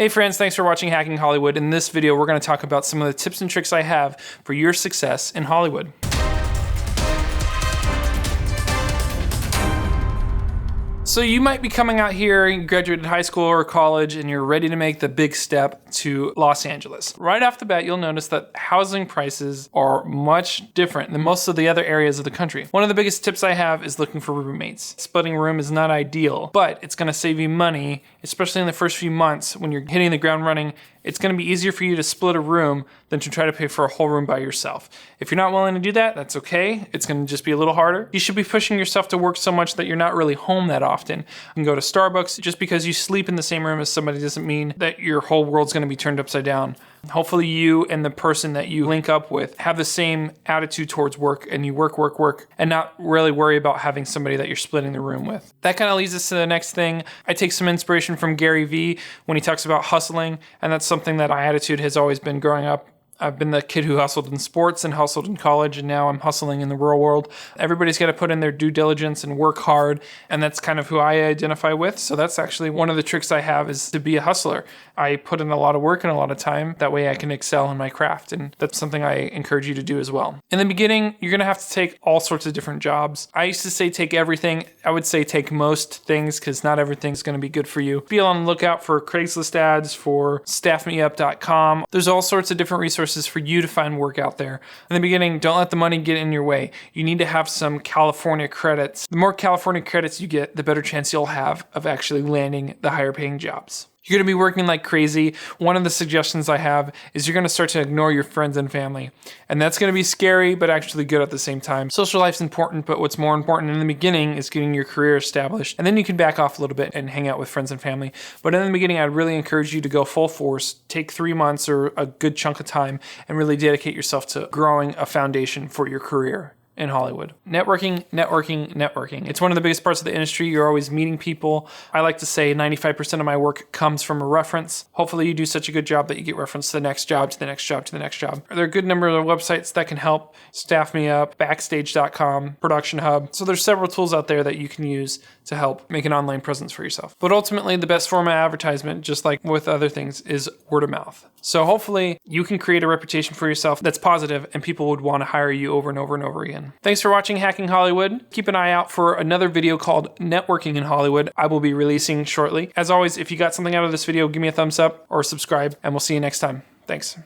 Hey friends, thanks for watching Hacking Hollywood. In this video, we're going to talk about some of the tips and tricks I have for your success in Hollywood. So you might be coming out here, you graduated high school or college, and you're ready to make the big step to Los Angeles. Right off the bat, you'll notice that housing prices are much different than most of the other areas of the country. One of the biggest tips I have is looking for roommates. Splitting a room is not ideal, but it's gonna save you money, especially in the first few months when you're hitting the ground running. It's gonna be easier for you to split a room than to try to pay for a whole room by yourself. If you're not willing to do that, that's okay. It's gonna just be a little harder. You should be pushing yourself to work so much that you're not really home that often. You can go to Starbucks. Just because you sleep in the same room as somebody doesn't mean that your whole world's gonna be turned upside down. Hopefully you and the person that you link up with have the same attitude towards work and you work, and not really worry about having somebody that you're splitting the room with. That kind of leads us to the next thing. I take some inspiration from Gary Vee when he talks about hustling, and that's something that my attitude has always been growing up. I've been the kid who hustled in sports and hustled in college, and now I'm hustling in the real world. Everybody's got to put in their due diligence and work hard, and that's kind of who I identify with. So that's actually one of the tricks I have, is to be a hustler. I put in a lot of work and a lot of time. That way I can excel in my craft, and that's something I encourage you to do as well. In the beginning, you're going to have to take all sorts of different jobs. I used to say take everything. I would say take most things, because not everything's going to be good for you. Be on the lookout for Craigslist ads, for staffmeup.com. There's all sorts of different resources for you to find work out there. In the beginning, don't let the money get in your way. You need to have some California credits. The more California credits you get, the better chance you'll have of actually landing the higher paying jobs. You're going to be working like crazy. One of the suggestions I have is you're going to start to ignore your friends and family. And that's going to be scary, but actually good at the same time. Social life's important, but what's more important in the beginning is getting your career established. And then you can back off a little bit and hang out with friends and family. But in the beginning, I'd really encourage you to go full force, take 3 months or a good chunk of time, and really dedicate yourself to growing a foundation for your career in Hollywood. Networking. It's one of the biggest parts of the industry. You're always meeting people. I like to say 95% of my work comes from a reference. Hopefully you do such a good job that you get referenced to the next job, to the next job, to the next job. There are a good number of websites that can help. Staff Me Up, Backstage.com, Production Hub. So there's several tools out there that you can use to help make an online presence for yourself. But ultimately, the best form of advertisement, just like with other things, is word of mouth. So hopefully you can create a reputation for yourself that's positive and people would want to hire you over and over and over again. Thanks for watching Hacking Hollywood. Keep an eye out for another video called Networking in Hollywood. I will be releasing shortly. As always, if you got something out of this video, give me a thumbs up or subscribe, and we'll see you next time. Thanks.